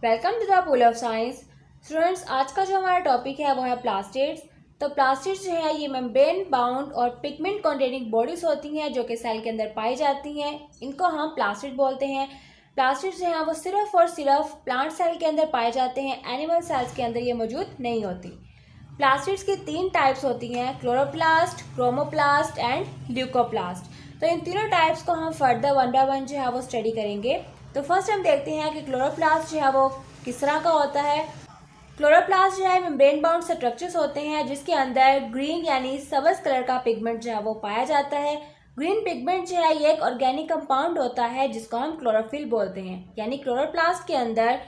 Welcome to the pool of science. Students, आज का जो हमारा टॉपिक है वो है प्लास्टिड्स। तो प्लास्टिड्स जो है ये मेम्ब्रेन बाउंड और पिगमेंट कंटेनिंग बॉडीज होती हैं जो कि सेल के अंदर पाई जाती हैं। इनको हम प्लास्टिड बोलते हैं। प्लास्टिड्स जो हैं वो सिर्फ और सिर्फ प्लांट सेल के अंदर पाए जाते हैं, एनिमल सेल्स के अंदर ये मौजूद नहीं होती। प्लास्टिड्स की 3 टाइप्स होती हैं, क्लोरोप्लास्ट, क्रोमोप्लास्ट एंड ल्यूकोप्लास्ट। तो इन तीनों टाइप्स को हम फर्दर वन बाय वन जो है वो स्टडी करेंगे। तो फर्स्ट हम देखते हैं कि क्लोरोप्लास्ट जो है वो किस तरह का होता है। क्लोरोप्लास्ट जो है मेम्ब्रेन बाउंड स्ट्रक्चर्स होते हैं जिसके अंदर ग्रीन यानी सब्ज कलर का पिगमेंट जो है वो पाया जाता है। ग्रीन पिगमेंट जो है ये एक ऑर्गेनिक कंपाउंड होता है जिसको हम क्लोरोफिल बोलते हैं। यानी क्लोरोप्लास्ट के अंदर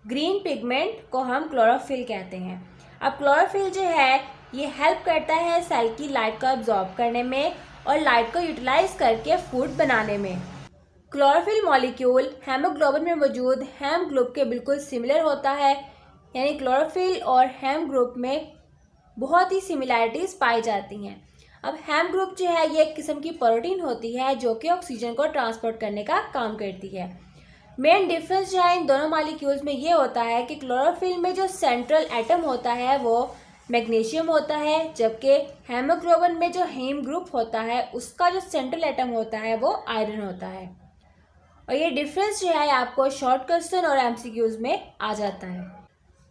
ग्रीन पिगमेंट को हम क्लोरोफिल कहते हैं। अब क्लोरोफिल जो है ये हेल्प करता है सेल की लाइट को एब्जॉर्ब करने में और लाइट को यूटिलाइज करके फूड बनाने में। क्लोरोफिल मॉलिक्यूल हेमोग्लोबिन में मौजूद हेम ग्रुप के बिल्कुल सिमिलर होता है। यानी क्लोरोफिल और हेम ग्रुप में बहुत ही सिमिलैरिटीज़ पाई जाती हैं। अब हेम ग्रुप जो है ये एक किस्म की प्रोटीन होती है जो कि ऑक्सीजन को ट्रांसपोर्ट करने का काम करती है। मेन डिफरेंस जो है इन दोनों मॉलिक्यूल्स में ये होता है कि क्लोरोफिल में जो सेंट्रल एटम होता है वो मैग्नीशियम होता है, जबकि हेमोग्लोबिन में जो हेम ग्रुप होता है उसका जो सेंट्रल एटम होता है वो आयरन होता है। और ये डिफरेंस जो है आपको शॉर्ट क्वेश्चन और एमसीक्यूज में आ जाता है।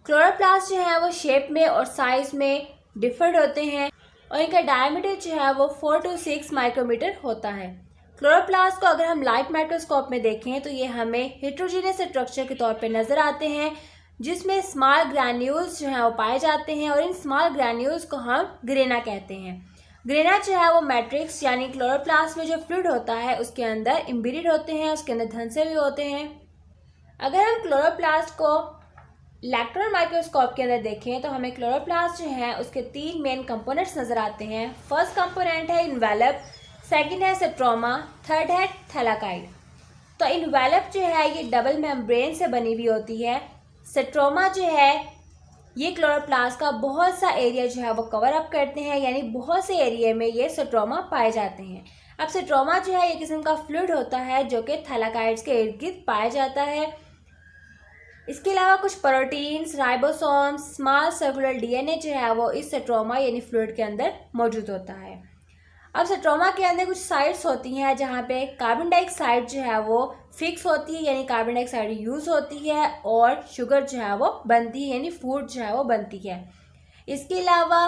क्लोरोप्लास्ट जो है वो शेप में और साइज में डिफरेंट होते हैं और इनका डायमीटर जो है वो 4 to 6 माइक्रोमीटर होता है। क्लोरोप्लास्ट को अगर हम लाइट माइक्रोस्कोप में देखें तो ये हमें हेट्रोजीनियस स्ट्रक्चर के तौर पे नज़र आते हैं जिसमें स्मॉल ग्रैन्यूल्स जो हैं वो पाए जाते हैं और इन स्मॉल ग्रैन्यूल्स को हम ग्रेना कहते हैं। ग्रेना जो है वो मैट्रिक्स यानी क्लोरोप्लास्ट में जो फ्लूइड होता है उसके अंदर एम्बेडेड होते हैं, उसके अंदर धंसे भी होते हैं। अगर हम क्लोरोप्लास्ट को इलेक्ट्रॉन माइक्रोस्कोप के अंदर देखें तो हमें क्लोरोप्लास्ट जो है उसके 3 मेन कंपोनेंट्स नज़र आते हैं। फर्स्ट कंपोनेंट है इन्वेलप, सेकंड है स्ट्रोमा, थर्ड है थैलाकाइड। तो इन्वेलप जो है ये डबल मेम्ब्रेन से बनी हुई होती है। स्ट्रोमा जो है ये क्लोरोप्लास्ट का बहुत सा एरिया जो है वो कवर अप करते हैं, यानी बहुत से एरिया में ये स्ट्रोमा पाए जाते हैं। अब स्ट्रोमा जो है ये किस्म का फ्लूइड होता है जो कि थैलाकाइड्स के इर्द गिर्द पाया जाता है। इसके अलावा कुछ proteins, ribosomes, small circular DNA जो है वो इस स्ट्रोमा यानी फ्लूइड के अंदर मौजूद होता है। अब स्ट्रोमा के अंदर कुछ साइट्स होती हैं जहाँ पे कार्बन डाइऑक्साइड जो है वो फिक्स होती है, यानी कार्बन डाइऑक्साइड यूज़ होती है और शुगर जो है वो बनती है, यानी फूड जो है वो बनती है। इसके अलावा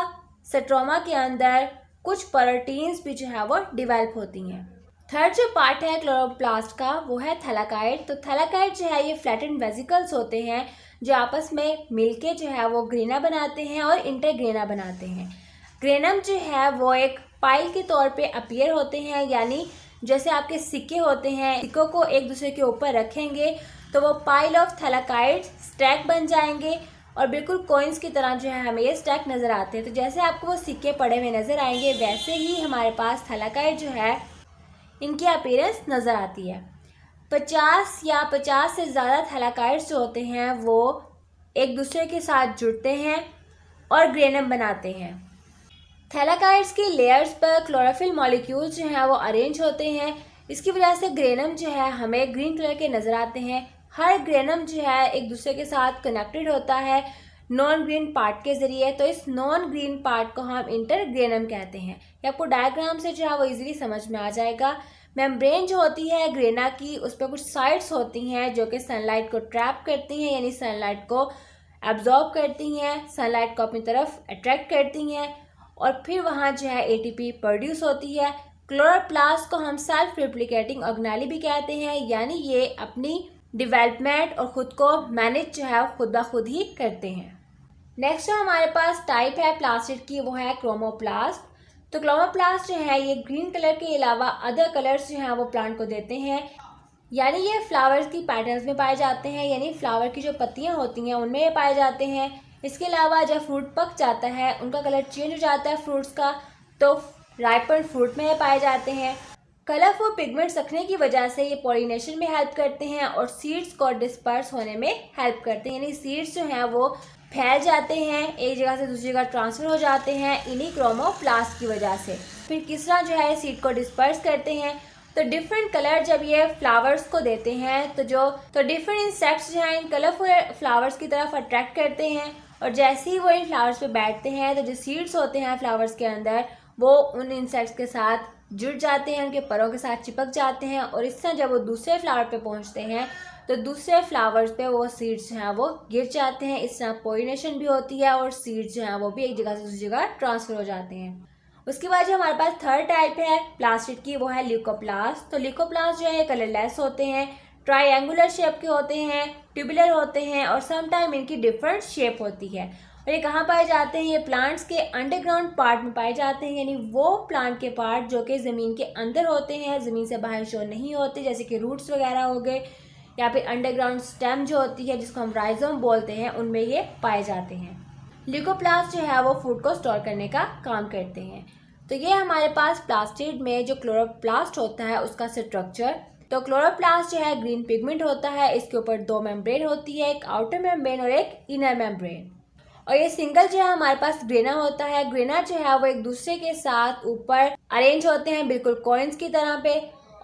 स्ट्रोमा के अंदर कुछ प्रोटीन्स भी जो है वो डिवेल्प होती हैं। थर्ड जो पार्ट है क्लोरोप्लास्ट का वो है थैलाकाइड। तो थैलाकाइड जो है ये फ्लैटेंड वेसिकल्स होते हैं जो आपस में मिलके जो है वो ग्रेना बनाते हैं और इंटरग्रेना बनाते हैं। ग्रेनम जो है वो एक पाइल के तौर पे अपीयर होते हैं, यानी जैसे आपके सिक्के होते हैं, सिक्कों को एक दूसरे के ऊपर रखेंगे तो वो पाइल ऑफ थैलाकाइड स्टैक बन जाएंगे और बिल्कुल कॉइन्स की तरह जो है हमें ये स्टैक नज़र आते हैं। तो जैसे आपको वो सिक्के पड़े हुए नज़र आएंगे वैसे ही हमारे पास थैलाकाइड जो है इनकी अपीयरेंस नज़र आती है। 50 या 50 से ज़्यादा थैलाकाइड्स जो होते हैं वो एक दूसरे के साथ जुड़ते हैं और ग्रेनम बनाते हैं। थैलाकाइड्स की लेयर्स पर क्लोरोफिल मॉलिक्यूल्स जो हैं वो अरेंज होते हैं। इसकी वजह से ग्रेनम जो है हमें ग्रीन कलर के नज़र आते हैं। हर ग्रेनम जो है एक दूसरे के साथ कनेक्टेड होता है नॉन ग्रीन पार्ट के ज़रिए। तो इस नॉन ग्रीन पार्ट को हम इंटरग्रेनम कहते हैं। ये आपको डायग्राम से जो है वो इजीली समझ में आ जाएगा। मेम्ब्रेन जो होती है ग्रेना की उस पर कुछ साइड्स होती हैं जो कि सनलाइट को ट्रैप करती हैं, यानी सनलाइट को एब्जॉर्ब करती हैं, सनलाइट को अपनी तरफ अट्रैक्ट करती हैं और फिर वहाँ जो है एटीपी प्रोड्यूस होती है। क्लोरोप्लास्ट को हम सेल्फ रिप्लिकेटिंग ऑर्गेनेली भी कहते हैं, यानी ये अपनी डेवलपमेंट और ख़ुद को मैनेज जो है खुद ब खुद ही करते हैं। नेक्स्ट जो हमारे पास टाइप है प्लास्टिड की वो है क्रोमोप्लास्ट। तो क्रोमोप्लास्ट जो है ये ग्रीन कलर के अलावा अदर कलर्स जो हैं वो प्लांट को देते हैं, यानी ये फ्लावर्स की पैटर्न्स में पाए जाते हैं, यानी फ्लावर की जो पत्तियाँ होती हैं उनमें ये पाए जाते हैं। इसके अलावा जब फ्रूट पक जाता है उनका कलर चेंज हो जाता है फ्रूट्स का, तो राइपन फ्रूट में ये पाए जाते हैं। कलरफुल पिगमेंट्स रखने की वजह से ये पॉलिनेशन में हेल्प करते हैं और सीड्स को डिस्पर्स होने में हेल्प करते हैं, यानी सीड्स जो हैं वो फैल जाते हैं, एक जगह से दूसरी जगह ट्रांसफ़र हो जाते हैं इन्हीं क्रोमोप्लास्ट की वजह से। फिर किस तरह जो है सीड को डिस्पर्स करते हैं, तो तो डिफरेंट कलर जब ये फ्लावर्स को देते हैं तो डिफरेंट इंसेक्ट्स जो हैं इन कलरफुल फ्लावर्स की तरफ अट्रैक्ट करते हैं, और जैसे ही वो इन फ्लावर्स पे बैठते हैं तो जो सीड्स होते हैं फ्लावर्स के अंदर वो उन इंसेक्ट्स के साथ जुड़ जाते हैं, उनके परों के साथ चिपक जाते हैं, और इस तरह जब वो दूसरे फ्लावर पे पहुंचते हैं तो दूसरे फ्लावर्स पे वो सीड्स जो हैं वो गिर जाते हैं। इस तरह पोलिनेशन भी होती है और सीड्स जो हैं वो भी एक जगह से दूसरी जगह ट्रांसफर हो जाते हैं। उसके बाद जो हमारे पास थर्ड टाइप है प्लास्टिड की, वो है ल्यूकोप्लास्ट। तो ल्यूकोप्लास्ट जो है कलरलेस होते हैं, ट्रायंगुलर शेप के होते हैं, ट्यूबुलर होते हैं, और समटाइम इनकी डिफरेंट शेप होती है। और ये कहाँ पाए जाते हैं? ये प्लांट्स के अंडरग्राउंड पार्ट में पाए जाते हैं, यानी वो प्लांट के पार्ट जो कि ज़मीन के अंदर होते हैं, ज़मीन से बाहर शो नहीं होते, जैसे कि रूट्स वगैरह हो गए, या फिर अंडरग्राउंड स्टेम जो होती है जिसको हम राइजोम बोलते हैं, उनमें ये पाए जाते हैं। ल्यूकोप्लास्ट जो है वो फूड को स्टोर करने का काम करते हैं। तो ये हमारे पास प्लास्टिड में जो क्लोरोप्लास्ट होता है उसका स्ट्रक्चर। तो क्लोरोप्लास्ट जो है ग्रीन पिगमेंट होता है, इसके ऊपर दो मेम्ब्रेन होती है, एक आउटर मेम्ब्रेन और एक इनर मेम्ब्रेन। और ये सिंगल जो है हमारे पास ग्रेना होता है। ग्रेना जो है वो एक दूसरे के साथ ऊपर अरेंज होते हैं बिल्कुल कॉइन्स की तरह पे,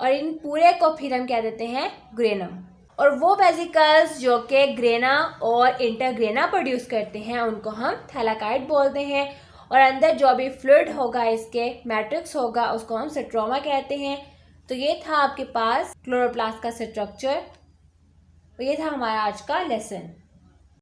और इन पूरे को फिर हम क्या देते हैं? ग्रेनम। और वो वेसिकल्स जो कि ग्रेना और इंटरग्रेना प्रोड्यूस करते हैं उनको हम थैलाकाइड बोलते हैं, और अंदर जो भी फ्लूइड होगा इसके मैट्रिक्स होगा उसको हम स्ट्रोमा कहते हैं। तो ये था आपके पास क्लोरोप्लास्ट का स्ट्रक्चर, और ये था हमारा आज का लेसन।